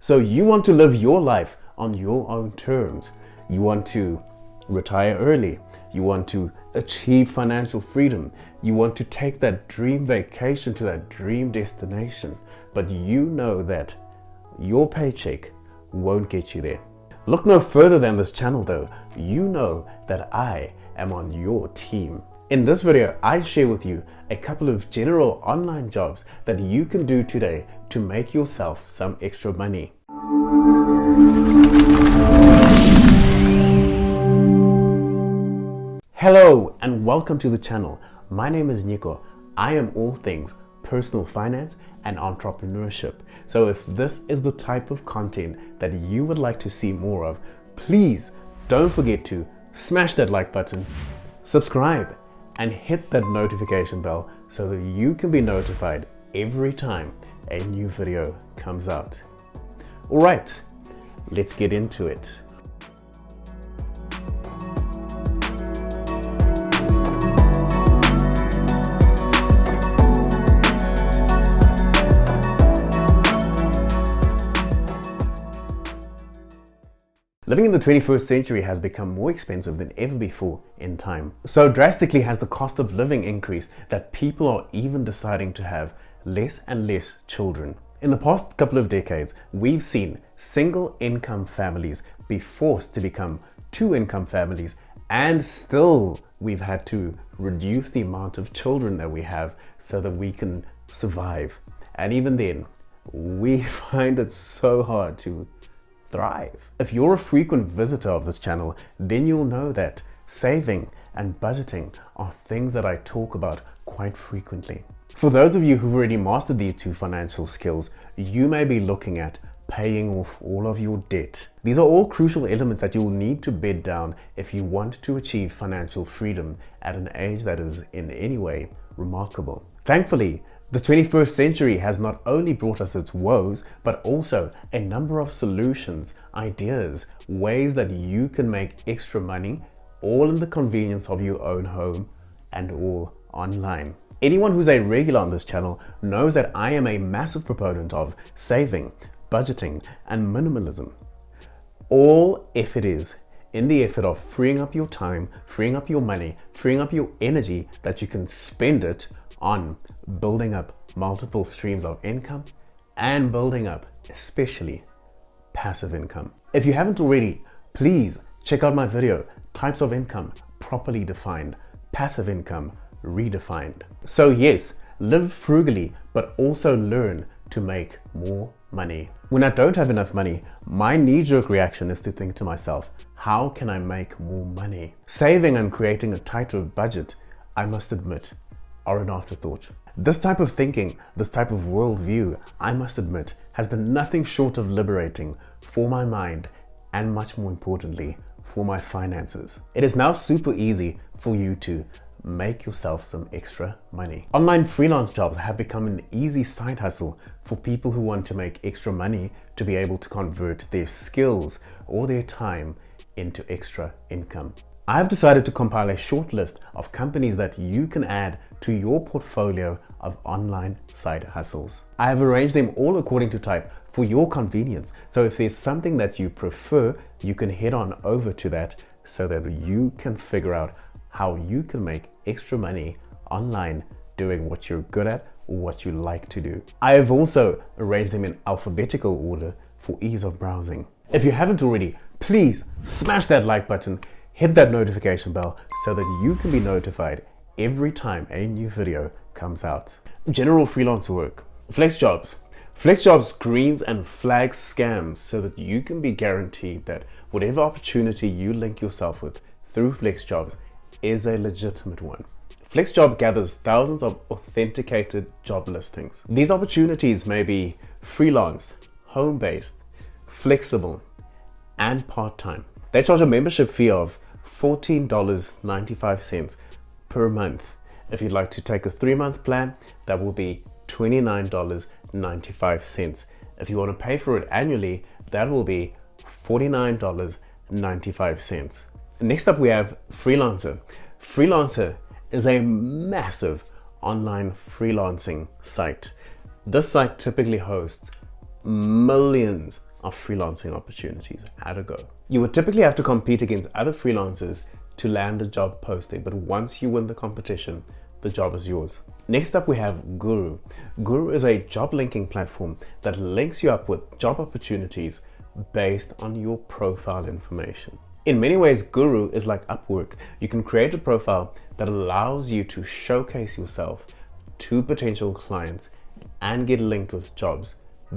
So you want to live your life on your own terms. You want to retire early. You want to achieve financial freedom. You want to take that dream vacation to that dream destination. But you know that your paycheck won't get you there. Look no further than this channel though. You know that I am on your team. In this video, I share with you a couple of general online jobs that you can do today to make yourself some extra money. Hello and welcome to the channel. My name is Nyiko. I am all things personal finance and entrepreneurship. So if this is the type of content that you would like to see more of, please don't forget to smash that like button, subscribe, and hit that notification bell so that you can be notified every time a new video comes out. All right, let's get into it. Living in the 21st century has become more expensive than ever before in time. So drastically has the cost of living increased that people are even deciding to have less and less children. In the past couple of decades, we've seen single income families be forced to become two income families, and still we've had to reduce the amount of children that we have so that we can survive. And even then, we find it so hard to thrive. If you're a frequent visitor of this channel, then you'll know that saving and budgeting are things that I talk about quite frequently. For those of you who've already mastered these two financial skills, you may be looking at paying off all of your debt. These are all crucial elements that you'll need to bed down if you want to achieve financial freedom at an age that is in any way remarkable. Thankfully, the 21st century has not only brought us its woes, but also a number of solutions, ideas, ways that you can make extra money, all in the convenience of your own home and all online. Anyone who's a regular on this channel knows that I am a massive proponent of saving, budgeting, and minimalism. All if it is in the effort of freeing up your time, freeing up your money, freeing up your energy that you can spend it on building up multiple streams of income and building up especially passive income. If you haven't already, please check out my video, Types of Income Properly Defined, Passive Income Redefined. So yes, live frugally, but also learn to make more money. When I don't have enough money, my knee-jerk reaction is to think to myself, how can I make more money? Saving and creating a tighter budget, I must admit, are an afterthought. This type of thinking, this type of worldview, I must admit, has been nothing short of liberating for my mind and, much more importantly, for my finances. It is now super easy for you to make yourself some extra money. Online freelance jobs have become an easy side hustle for people who want to make extra money to be able to convert their skills or their time into extra income. I have decided to compile a short list of companies that you can add to your portfolio of online side hustles. I have arranged them all according to type for your convenience. So if there's something that you prefer, you can head on over to that so that you can figure out how you can make extra money online doing what you're good at or what you like to do. I have also arranged them in alphabetical order for ease of browsing. If you haven't already, please smash that like button, hit that notification bell so that you can be notified every time a new video comes out. General freelance work. Flex jobs. Flex jobs screens and flags scams so that you can be guaranteed that whatever opportunity you link yourself with through flex jobs is a legitimate one. FlexJob gathers thousands of authenticated job listings. These opportunities may be freelance, home-based, flexible, and part-time. They charge a membership fee of $14.95 per month. If you'd like to take a 3-month plan, that will be $29.95. If you want to pay for it annually, that will be $49.95. Next up, we have Freelancer. Freelancer is a massive online freelancing site. This site typically hosts millions of freelancing opportunities at a go. You would typically have to compete against other freelancers to land a job posting, but once you win the competition, the job is yours. Next up, we have Guru. Guru is a job linking platform that links you up with job opportunities based on your profile information. In many ways, Guru is like Upwork. You can create a profile that allows you to showcase yourself to potential clients and get linked with jobs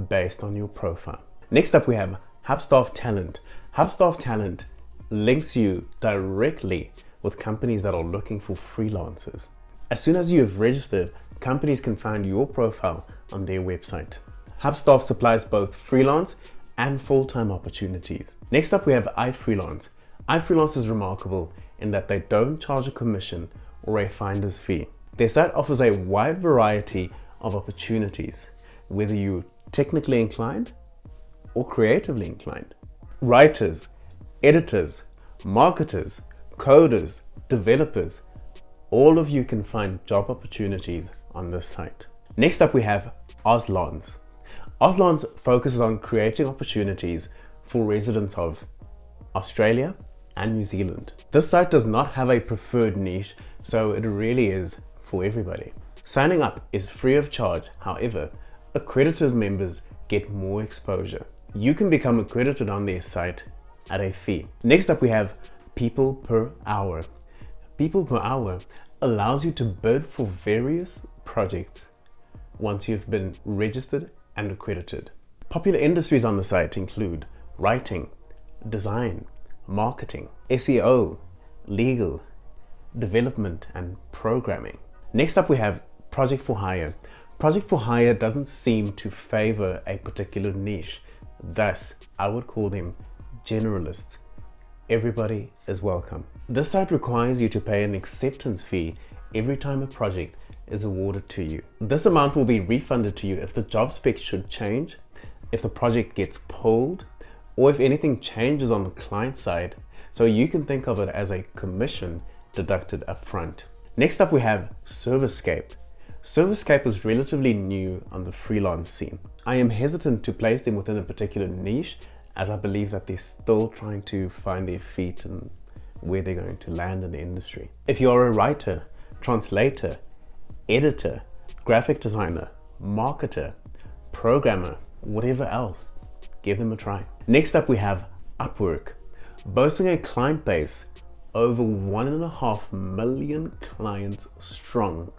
based on your profile. Next up, we have Hubstaff Talent. Hubstaff Talent links you directly with companies that are looking for freelancers. As soon as you have registered, companies can find your profile on their website. Hubstaff supplies both freelance and full-time opportunities. Next up, we have iFreelance. iFreelance is remarkable in that they don't charge a commission or a finder's fee. Their site offers a wide variety of opportunities, whether you're technically inclined or creatively inclined. Writers, editors, marketers, coders, developers, all of you can find job opportunities on this site. Next up, we have Oslons. Oslons focuses on creating opportunities for residents of Australia and New Zealand. This site does not have a preferred niche, so it really is for everybody. Signing up is free of charge. However, accredited members get more exposure. You can become accredited on their site at a fee. Next up, we have People Per Hour. People Per Hour allows you to bid for various projects once you've been registered and accredited. Popular industries on the site include writing, design, marketing, SEO, legal, development, and programming. Next up, we have Project for Hire. Project for Hire doesn't seem to favor a particular niche. Thus, I would call them generalists. Everybody is welcome. This site requires you to pay an acceptance fee every time a project is awarded to you. This amount will be refunded to you if the job spec should change, if the project gets pulled, or if anything changes on the client side, so you can think of it as a commission deducted upfront. Next up, we have Servicescape. Servicescape is relatively new on the freelance scene. I am hesitant to place them within a particular niche, as I believe that they're still trying to find their feet and where they're going to land in the industry. If you are a writer, translator, editor, graphic designer, marketer, programmer, whatever else, give them a try. Next up, we have Upwork. Boasting a client base over 1.5 million clients strong,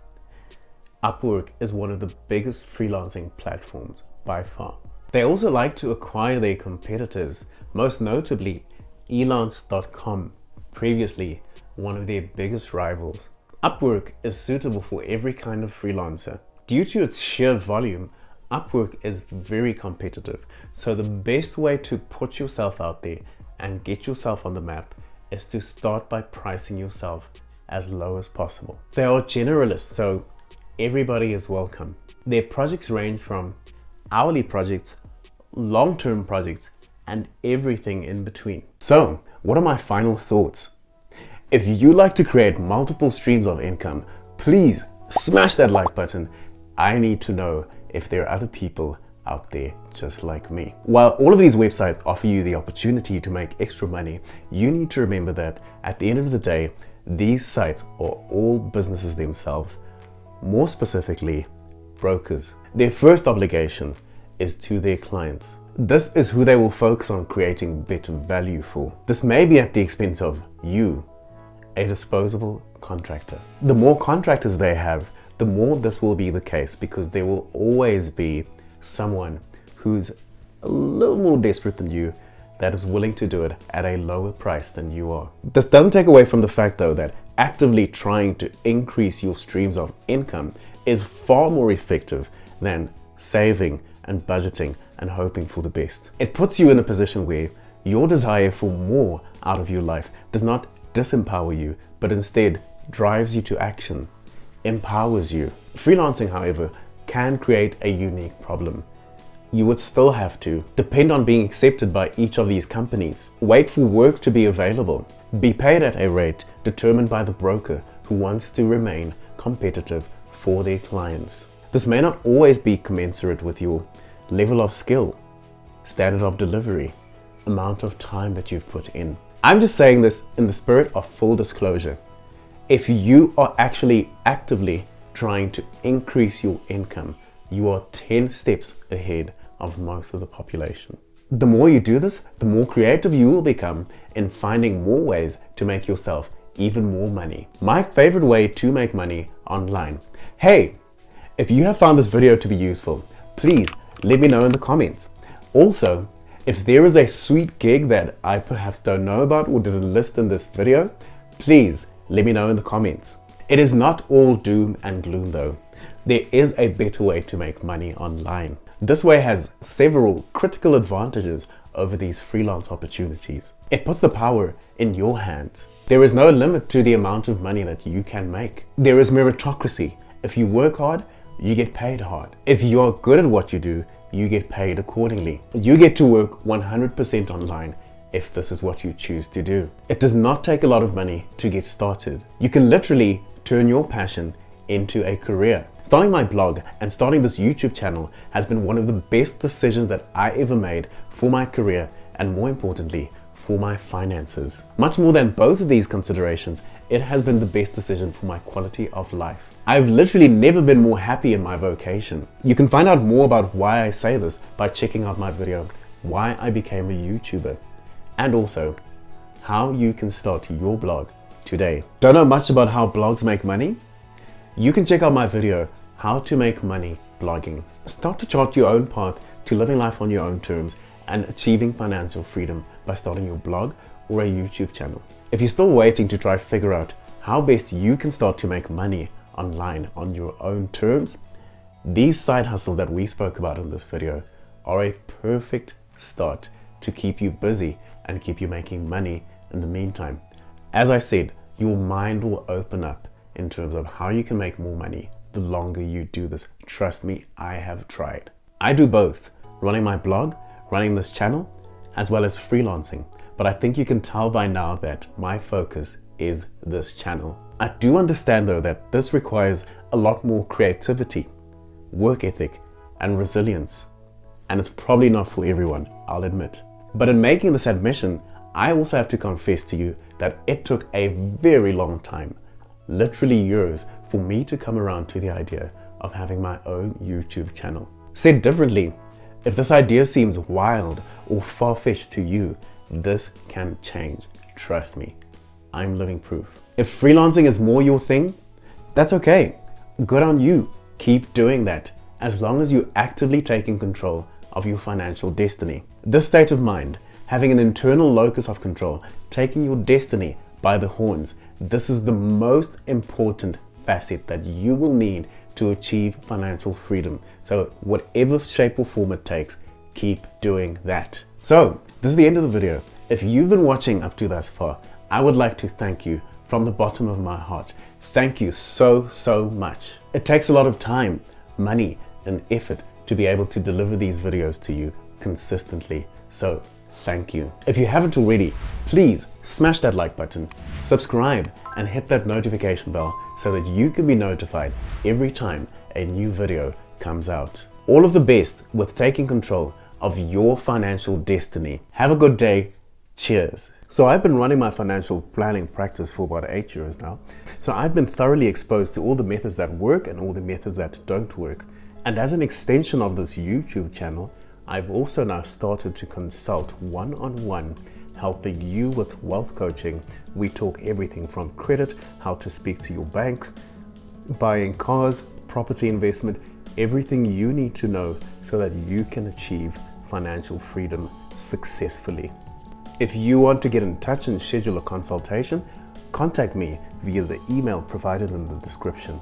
Upwork is one of the biggest freelancing platforms by far. They also like to acquire their competitors, most notably elance.com, previously one of their biggest rivals. Upwork is suitable for every kind of freelancer. Due to its sheer volume, Upwork is very competitive, so the best way to put yourself out there and get yourself on the map is to start by pricing yourself as low as possible. They are generalists, so everybody is welcome. Their projects range from hourly projects, long-term projects, and everything in between. So, what are my final thoughts? If you like to create multiple streams of income, please smash that like button. I need to know if there are other people out there just like me. While all of these websites offer you the opportunity to make extra money, you need to remember that at the end of the day, these sites are all businesses themselves, more specifically, brokers. Their first obligation is to their clients. This is who they will focus on creating better value for. This may be at the expense of you, a disposable contractor. The more contractors they have, the more this will be the case, because there will always be someone who's a little more desperate than you that is willing to do it at a lower price than you are. This doesn't take away from the fact though that actively trying to increase your streams of income is far more effective than saving and budgeting and hoping for the best. It puts you in a position where your desire for more out of your life does not disempower you, but instead drives you to action, empowers you. Freelancing, however, can create a unique problem. You would still have to depend on being accepted by each of these companies, wait for work to be available, be paid at a rate determined by the broker who wants to remain competitive for their clients. This may not always be commensurate with your level of skill standard of delivery, amount of time that you've put in. I'm just saying this in the spirit of full disclosure. If you are actually actively trying to increase your income, you are 10 steps ahead of most of the population. The more you do this, the more creative you will become in finding more ways to make yourself even more money. My favorite way to make money online. Hey, if you have found this video to be useful, please let me know in the comments. Also, if there is a sweet gig that I perhaps don't know about or didn't list in this video, please let me know in the comments. It is not all doom and gloom though. There is a better way to make money online. This way has several critical advantages over these freelance opportunities. It puts the power in your hands. There is no limit to the amount of money that you can make. There is meritocracy. If you work hard, you get paid hard. If you are good at what you do, you get paid accordingly. You get to work 100% online if this is what you choose to do. It does not take a lot of money to get started. You can literally turn your passion into a career. Starting my blog and starting this YouTube channel has been one of the best decisions that I ever made for my career and, more importantly, for my finances. Much more than both of these considerations, it has been the best decision for my quality of life. I've literally never been more happy in my vocation. You can find out more about why I say this by checking out my video, Why I Became a YouTuber, and also how you can start your blog today. Don't know much about how blogs make money? You can check out my video, How to Make Money Blogging. Start to chart your own path to living life on your own terms and achieving financial freedom by starting your blog or a YouTube channel. If you're still waiting to try figure out how best you can start to make money online on your own terms, these side hustles that we spoke about in this video are a perfect start to keep you busy and keep you making money in the meantime. As I said, your mind will open up in terms of how you can make more money the longer you do this. Trust me, I have tried. I do both, running my blog, running this channel, as well as freelancing. But I think you can tell by now that my focus is this channel. I do understand though that this requires a lot more creativity, work ethic, and resilience. And it's probably not for everyone, I'll admit. But in making this admission, I also have to confess to you that it took a very long time, literally years, for me to come around to the idea of having my own YouTube channel. Said differently, if this idea seems wild or far-fetched to you, this can change. Trust me, I'm living proof. If freelancing is more your thing, that's okay. Good on you. Keep doing that, as long as you're actively taking control of your financial destiny. This state of mind, having an internal locus of control, taking your destiny by the horns, this is the most important facet that you will need to achieve financial freedom. So whatever shape or form it takes, keep doing that. So this is the end of the video. If you've been watching up to thus far, I would like to thank you from the bottom of my heart. Thank you so much. It takes a lot of time, money, and effort to be able to deliver these videos to you consistently. So thank you. If you haven't already, please smash that like button, subscribe, and hit that notification bell so that you can be notified every time a new video comes out. All of the best with taking control of your financial destiny. Have a good day. Cheers. So I've been running my financial planning practice for about 8 years now. So I've been thoroughly exposed to all the methods that work and all the methods that don't work. And as an extension of this YouTube channel, I've also now started to consult one-on-one, helping you with wealth coaching. We talk everything from credit, how to speak to your banks, buying cars, property investment, everything you need to know so that you can achieve financial freedom successfully. If you want to get in touch and schedule a consultation, contact me via the email provided in the description.